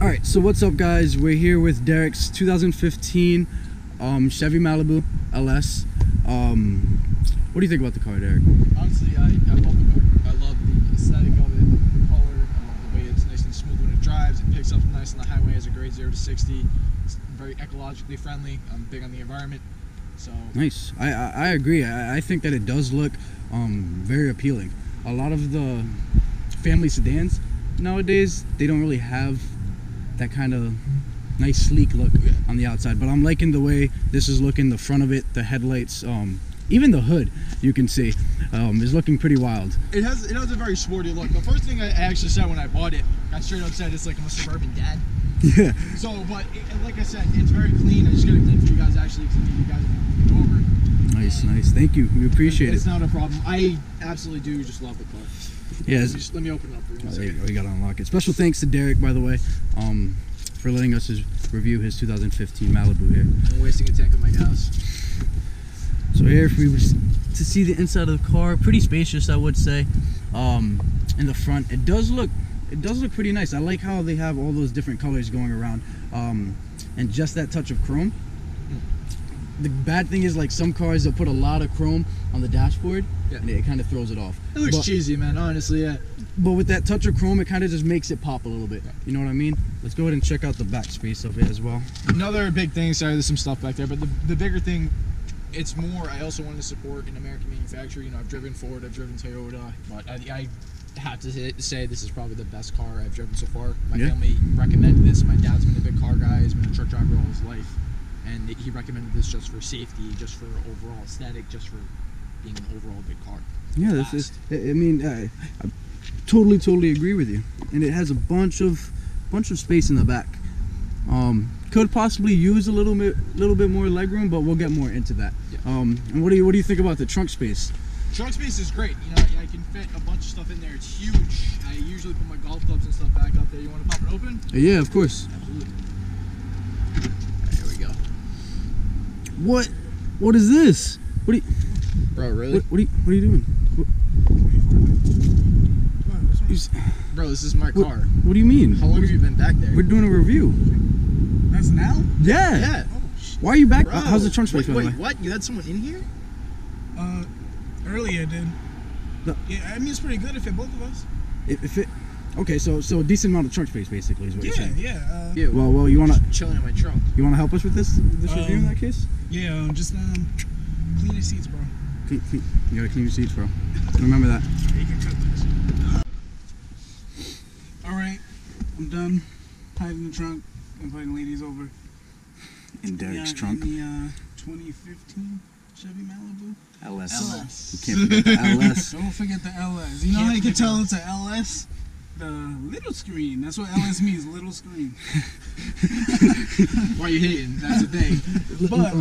Alright, so what's up guys? We're here with Derek's 2015 Chevy Malibu LS. What do you think about the car, Derek? Honestly, I love the car. I love the aesthetic of it, the color. I love the way it's nice and smooth when it drives. It picks up nice on the highway as a great 0 to 60. It's very ecologically friendly. I'm big on the environment. So nice. I agree. I think that it does look very appealing. A lot of the family sedans nowadays, they don't really have that kind of nice sleek look on the outside, but I'm liking the way this is looking. The front of it, the headlights, even the hood, you can see, is looking pretty wild. It has a very sporty look. The first thing I actually said when I bought it, I straight up said it's like I'm a suburban dad. Yeah. So, but like I said, it's very clean. I just got it clean for you guys actually, because you guys are over. Nice, nice. Thank you. We appreciate it. It's not a problem. I absolutely do just love the car. Yeah. Let me open it up for you. There you go. We gotta unlock it. Special thanks to Derek, by the way, for letting us review his 2015 Malibu here. I'm wasting a tank of my gas. So here, if we were to see the inside of the car, pretty spacious, I would say. In the front, it does look pretty nice. I like how they have all those different colors going around, and just that touch of chrome. The bad thing is, like, some cars, they'll put a lot of chrome on the dashboard, and it kind of throws it off. It looks cheesy, man, honestly, yeah. But with that touch of chrome, it kind of just makes it pop a little bit. You know what I mean? Let's go ahead and check out the back space of it as well. Another big thing, sorry, there's some stuff back there, but the bigger thing, it's more, I also wanted to support an American manufacturer. You know, I've driven Ford, I've driven Toyota, but I have to say this is probably the best car I've driven so far. My family recommended this. My dad's been a big car guy, he's been a truck driver all his life. And he recommended this just for safety, just for overall aesthetic, just for being an overall good car. Yeah, this is. I mean, I totally agree with you. And it has a bunch of space in the back. Could possibly use a little bit more legroom, but we'll get more into that. Yeah. And what do you think about the trunk space? Trunk space is great. You know, I can fit a bunch of stuff in there. It's huge. I usually put my golf clubs and stuff back up there. You want to pop it open? Yeah, of course. Absolutely. What is this? What are you, bro? Really? What are you doing? Bro, this is my car. What do you mean? How long have you been back there? We're doing a review. That's now? Yeah. Yeah. Oh, why are you back? Bro, how's the trunk space? Wait, what? You had someone in here? Earlier, dude. No. Yeah, I mean it's pretty good if it both of us. If it. Okay, so a decent amount of trunk space basically is what you're saying. Yeah. Yeah. Well, you wanna chilling in my trunk. You wanna help us with this review in that case? Yeah, just clean your seats, bro. You gotta clean your seats, bro. Remember that. You can cut this. All right, I'm done hiding the trunk, inviting ladies over. In Derek's trunk. In the 2015 Chevy Malibu. LS. You can't forget the LS. Don't forget the LS. You know how you can tell it's a LS? The little screen. That's what LS means, little screen. Why are you hating? That's the thing. But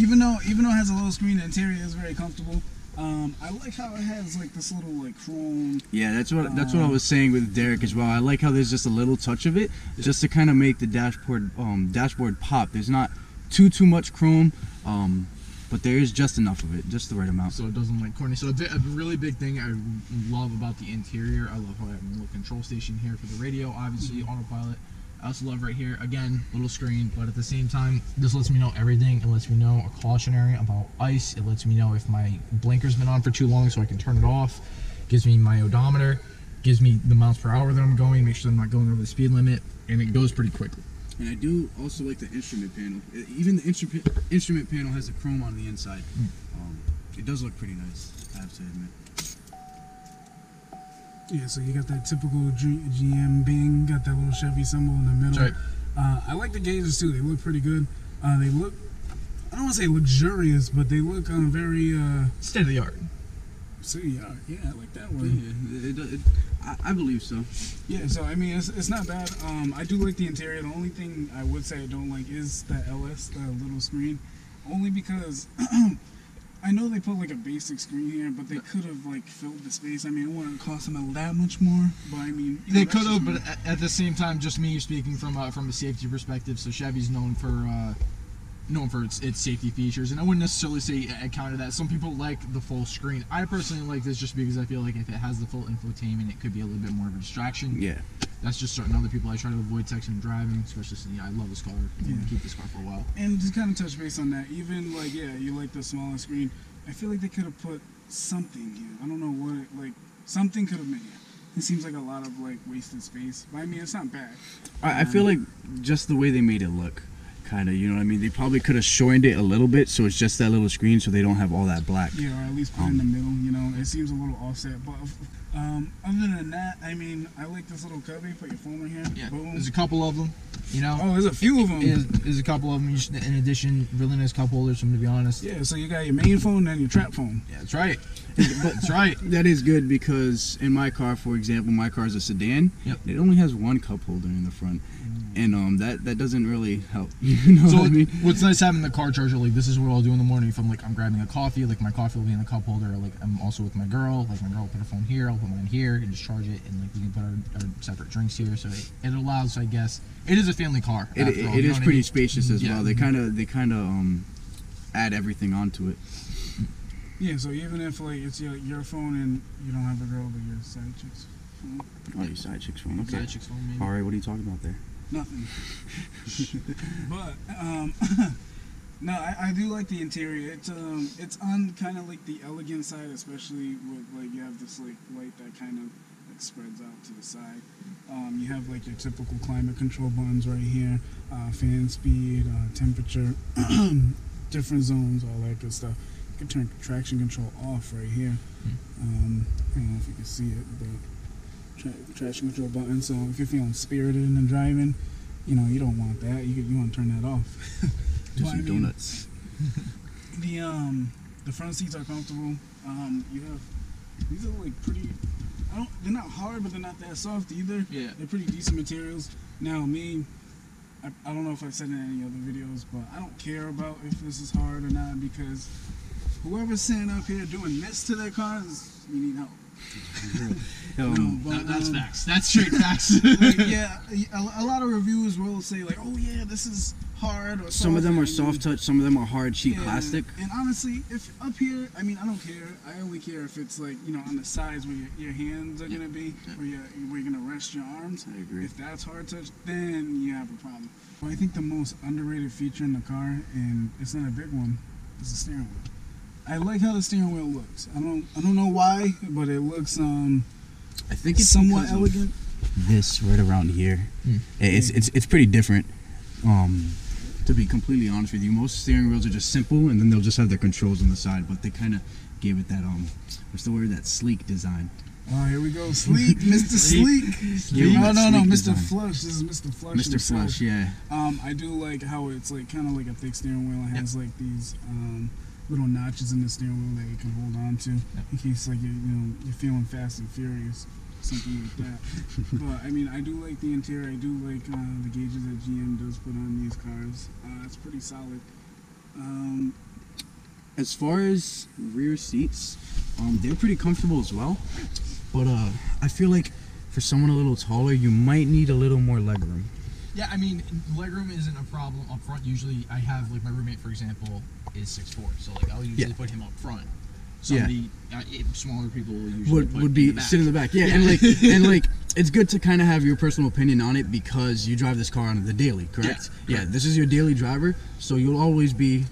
even though it has a little screen, the interior is very comfortable. I like how it has like this little like chrome. Yeah, that's what I was saying with Derek as well. I like how there's just a little touch of it, just to kind of make the dashboard pop. There's not too much chrome, but there is just enough of it, just the right amount. So it doesn't like corny. So a really big thing I love about the interior, I love how I have a little control station here for the radio, obviously autopilot. I also love right here, again, little screen, but at the same time, this lets me know everything. It lets me know a cautionary about ice. It lets me know if my blinker's been on for too long so I can turn it off. Gives me my odometer, gives me the miles per hour that I'm going, make sure I'm not going over the speed limit, and it goes pretty quickly. And I do also like the instrument panel. Even the instrument panel has the chrome on the inside. It does look pretty nice, I have to admit. Yeah, so you got that typical GM Bing, got that little Chevy symbol in the middle. Right. I like the gauges too. They look pretty good. They look, I don't want to say luxurious, but they look very State of the art. Yeah, I like that one. I believe so. Yeah, so I mean, it's not bad. I do like the interior. The only thing I would say I don't like is the LS, the little screen, only because I know they put like a basic screen here, but they could have like filled the space. I mean, it wouldn't cost them that much more, but I mean, they could have. But at the same time, just me speaking from a safety perspective. So Chevy's known for known for its safety features, and I wouldn't necessarily say I counter that. Some people like the full screen. I personally like this just because I feel like if it has the full infotainment, it could be a little bit more of a distraction. Yeah. That's just certain other people. I try to avoid texting and driving, especially since I love this car. I'm gonna keep this car for a while. And just kind of touch base on that. Even like, yeah, you like the smaller screen. I feel like they could have put something here. I don't know what it, like, something could have made it. It seems like a lot of like wasted space. But I mean, it's not bad. I feel like just the way they made it look, kind of, you know what I mean? They probably could have shortened it a little bit so it's just that little screen so they don't have all that black. Yeah, or at least put it in the middle, you know. It seems a little offset. But other than that, I mean, I like this little cubby. Put your phone right here. Yeah, Boom. there's a couple of them. You know, Oh, there's a few of them. there's a couple of them. In addition, really nice cup holders. To be honest. Yeah, so you got your main phone and your trap phone. Yeah, that's right. That's right. That is good because in my car, for example, my car is a sedan. Yep. It only has one cup holder in the front, and that doesn't really help. You know So what I mean? what's nice having the car charger, like this is what I'll do in the morning. If I'm grabbing a coffee, like my coffee will be in the cup holder. Like I'm also with my girl. Like my girl will put her phone here. I'll put mine here and just charge it, and like we can put our separate drinks here. So it allows, I guess, it is a family car. It is pretty spacious as Yeah. well. They kind of add everything onto it. Yeah, so even if like it's your phone and you don't have a girl, but your side chick's phone, Oh, your side chick's phone. Okay. Side chick's phone, maybe. All right. What are you talking about there? nothing. But no, I do like the interior. It's on kind of like the elegant side, especially with like you have this like light that kind of like spreads out to the side. You have like your typical climate control buttons right here, fan speed, temperature, different zones, all that good stuff. You can turn traction control off right here. I don't know if you can see it, but traction control button. So if you're feeling spirited in the driving, you know you don't want that. You want to turn that off. Do But, some I mean, donuts. The front seats are comfortable. You have these are like pretty. They're not hard, but they're not that soft either. Yeah. They're pretty decent materials. Now me, I don't know if I've said it in any other videos, but I don't care about if this is hard or not because whoever's sitting up here doing this to their cars, you need help. That's facts. That's straight facts. Like, yeah, a lot of reviews will say like, "Oh yeah, this is hard." Or Some of them are soft, soft touch. Some of them are hard sheet yeah, plastic. And honestly, if up here, I mean, I don't care. I only care if it's like on the sides where your hands are gonna be, where you're gonna rest your arms. I agree. If that's hard touch, then you have a problem. Well, I think the most underrated feature in the car, and it's not a big one, is the steering wheel. I like how the steering wheel looks. I don't know why, but it looks I think it's somewhat because of elegant. this right around here. It's pretty different. To be completely honest with you, most steering wheels are just simple, and then they'll just have their controls on the side. But they kind of gave it that what's the word? That sleek design. Oh, here we go, sleek, Mr. Sleek. Yeah, No, sleek Mr. design. Flush. This is Mr. Flush. Mr. himself. Flush, yeah. I do like how it's like kind of like a thick steering wheel. It has like these little notches in the steering wheel that you can hold on to in case like you're feeling fast and furious, something like that. But I mean, I do like the interior. I do like the gauges that GM does put on these cars. It's pretty solid. As far as rear seats, they're pretty comfortable as well. But I feel like for someone a little taller, you might need a little more legroom. Yeah, I mean, legroom isn't a problem up front. Usually, I have like my roommate, for example, is 6'4", so like I'll usually put him up front. Somebody, smaller people will usually would be sit in the back. Yeah, and like it's good to kind of have your personal opinion on it because you drive this car on the daily, correct? Yeah, this is your daily driver, so you'll always be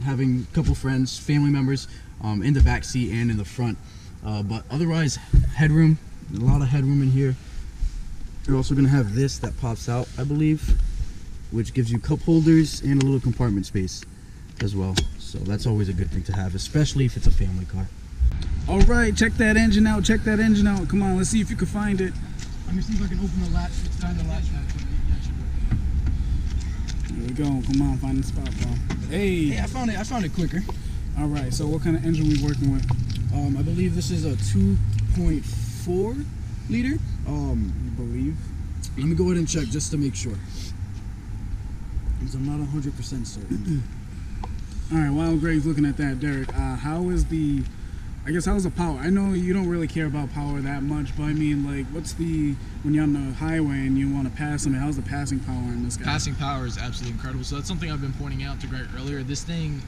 having a couple friends, family members, in the back seat and in the front. But otherwise, headroom, a lot of headroom in here. You're also gonna have this that pops out, I believe, which gives you cup holders and a little compartment space as well. So that's always a good thing to have, especially if it's a family car. All right, check that engine out. Check that engine out. Come on, let's see if you can find it. Let me see if I can open the latch. It's down the latch. There we go. Come on, find the spot, bro. Hey, I found it quicker. all right. So what kind of engine we working with? I believe this is a 2.4 liter. You believe? Let me go ahead and check just to make sure, because I'm not 100% certain. All right. While Greg's looking at that, Derek, how is the I guess how's the power? I know you don't really care about power that much, but I mean, like, when you're on the highway and you want to pass something, how's the passing power in this guy? Passing power is absolutely incredible. So that's something I've been pointing out to Greg earlier. This thing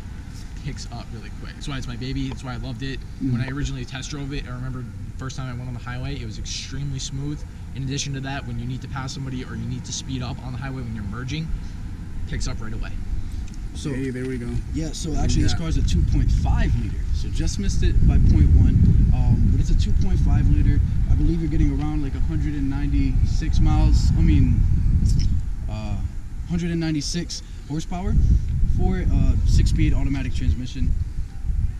picks up really quick. That's why it's my baby. That's why I loved it. When I originally test drove it, I remember the first time I went on the highway, it was extremely smooth. In addition to that, when you need to pass somebody or you need to speed up on the highway when you're merging, picks up right away. So hey, there we go. Yeah, so actually this car is a 2.5 liter, so just missed it by 0.1, but it's a 2.5 liter. I believe you're getting around like 196 miles, 196 horsepower for a 6-speed automatic transmission.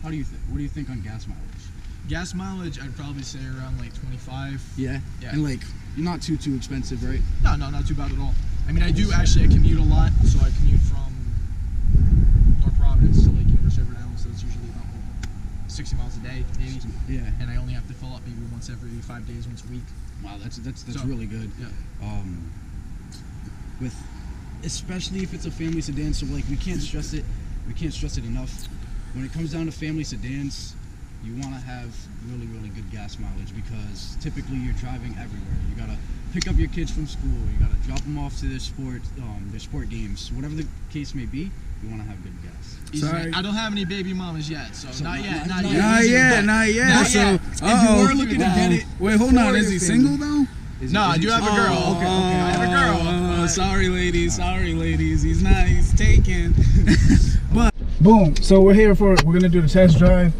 What do you think on gas mileage? Gas mileage, I'd probably say around like 25. Yeah? And like, you're not too expensive, right? No, not too bad at all. I mean, I commute a lot, so I commute from North Providence to like University of Rhode Island, so it's usually about 60 miles a day, maybe. Yeah. And I only have to fill up maybe once every 5 days, once a week. Wow, that's really good. Yeah. Especially if it's a family sedan, so like we can't stress it enough. When it comes down to family sedans, you want to have really good gas mileage, because typically you're driving everywhere. You gotta pick up your kids from school, you gotta drop them off to their sport games, whatever the case may be. You want to have good gas. Sorry. I don't have any baby mamas yet, so not yet. Not yet. So, if you were looking to get it, wait, hold on. Is he single though? No, I do have a girl. Okay. I have a girl. Sorry, ladies. He's not. He's taken. But boom. So we're gonna do the test drive.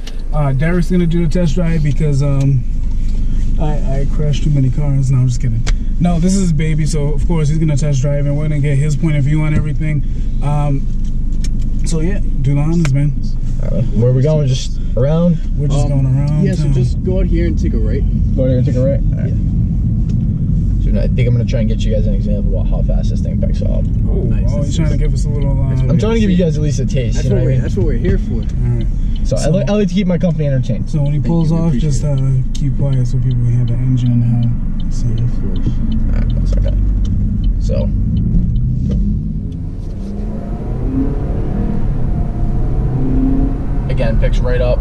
Derek's gonna do the test drive because I crashed too many cars. No, I'm just kidding. No, this is his baby, so of course he's gonna test drive, and we're gonna get his point of view on everything. So yeah, do the honors, man. Where are we going? Just around? We're just going around. Yeah, so just go out here and take a right. Go out here and take a right? All right. Yeah. So I think I'm going to try and get you guys an example of how fast this thing picks up. Oh, nice. He's trying to give us a little... I'm trying to give you guys at least a taste. That's what we're here for. All right. So I like to keep my company entertained. So when he pulls off, just keep quiet so people hear the engine. Of course. All right, 1 second. So... Again, picks right up.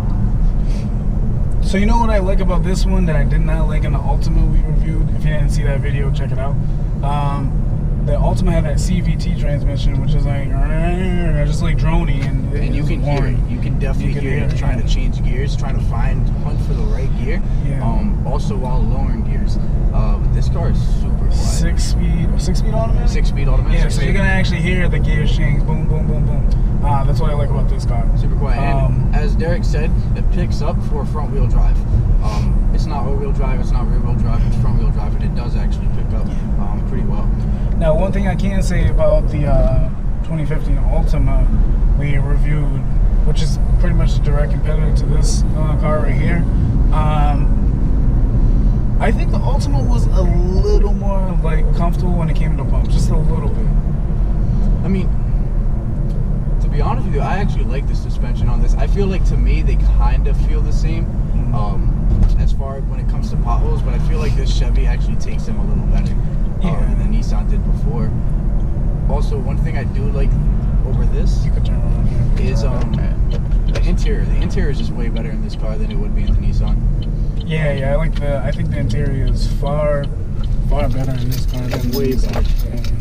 So you know what I like about this one that I did not like in the Ultima we reviewed? If you didn't see that video, check it out. The Ultima had that CVT transmission, which is like just like droney, and you can hear it. You can definitely hear it trying to change gears, trying to hunt for the right gear. Yeah. Also while lowering gears. But this car is super quiet. 6-speed automatic. 6-speed automatic. Yeah, so you're gonna actually hear the gears change. Boom, boom, boom, boom. That's what I like about this car. Super quiet. And as Derek said, it picks up for front-wheel drive. It's not all-wheel drive, it's not rear-wheel drive, it's front-wheel drive, and it does actually pick up pretty well. Now, one thing I can say about the 2015 Ultima we reviewed, which is pretty much a direct competitor to this car right here, I think the Ultima was a little more like comfortable when it came to bumps, just a little bit. I mean, to be honest with you, I actually like the suspension on this. I feel like, to me, they kind of feel the same as far when it comes to potholes, but I feel like this Chevy actually takes them a little better than the Nissan did before. Also, one thing I do like over this is the interior. The interior is just way better in this car than it would be in the Nissan. Yeah, I think the interior is far better in this car than way better.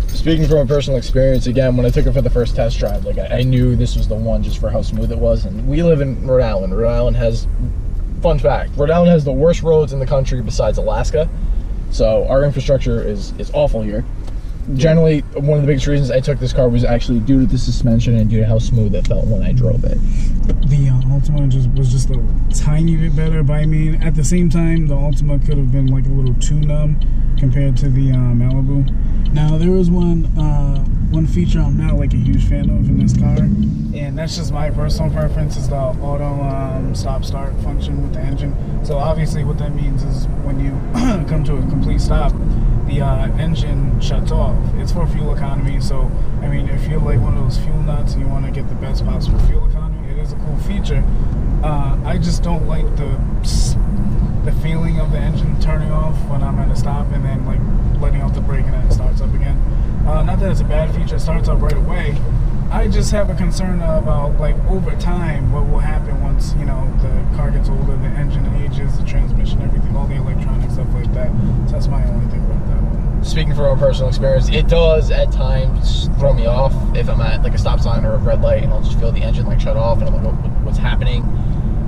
Speaking from a personal experience, again, when I took it for the first test drive, like I knew this was the one just for how smooth it was. And we live in Rhode Island. Rhode Island has, fun fact, Rhode Island has the worst roads in the country besides Alaska. So our infrastructure is awful here. Generally, one of the biggest reasons I took this car was actually due to the suspension and due to how smooth it felt when I drove it. The Ultima was just a tiny bit better, but I mean, at the same time, the Ultima could have been like a little too numb compared to the Malibu. Now, there was one feature I'm not like a huge fan of in this car, and that's just my personal preference, is the auto stop-start function with the engine. So obviously what that means is when you come to a complete stop, the engine shuts off. It's for fuel economy, so I mean, if you're like one of those fuel nuts and you want to get the best possible fuel economy, it is a cool feature. I just don't like the feeling of the engine turning off when I'm at a stop and then like letting off the brake and then it starts up again. Not that it's a bad feature, it starts up right away, I just have a concern about, like, over time, what will happen once, you know, the car gets older, the engine ages, the transmission, everything, all the electronics, stuff like that. So that's my only thing about that one. Speaking from a personal experience, it does at times throw me off if I'm at like a stop sign or a red light, and I'll just feel the engine like shut off, and I'm like, what's happening?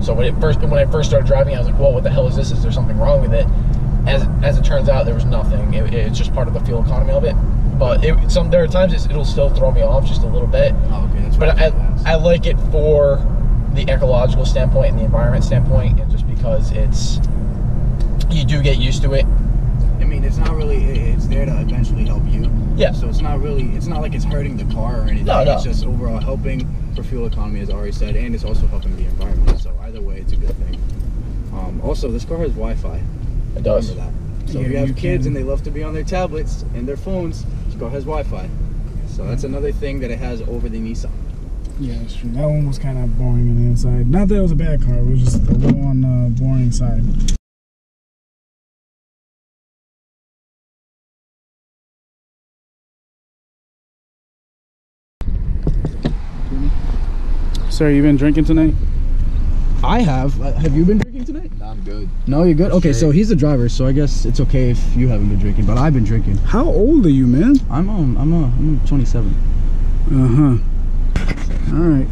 So when I first started driving, I was like, whoa, what the hell is this? Is there something wrong with it? As it turns out, there was nothing. It's just part of the fuel economy of it. But there are times it'll still throw me off just a little bit. Oh, okay. That's but I like it for the ecological standpoint and the environment standpoint, and just because you do get used to it. I mean, it's not really. It's there to eventually help you. Yeah. So it's not like it's hurting the car or anything. No. It's just overall helping for fuel economy, as I already said, and it's also helping the environment. So either way, it's a good thing. Also, this car has Wi-Fi. It does. Remember that. So Yeah, if you have you kids can. and they love to be on their tablets and their phones, this car has Wi-Fi. So that's another thing that it has over the Nissan. Yeah, that's true. That one was kind of boring on the inside. Not that it was a bad car, it was just a little on the boring side. Sir, you been drinking tonight? I have. Have you been drinking tonight? No, I'm good. No, you're good? Okay, so he's the driver, so I guess it's okay if you haven't been drinking, but I've been drinking. How old are you, man? I'm 27. Uh-huh. All right.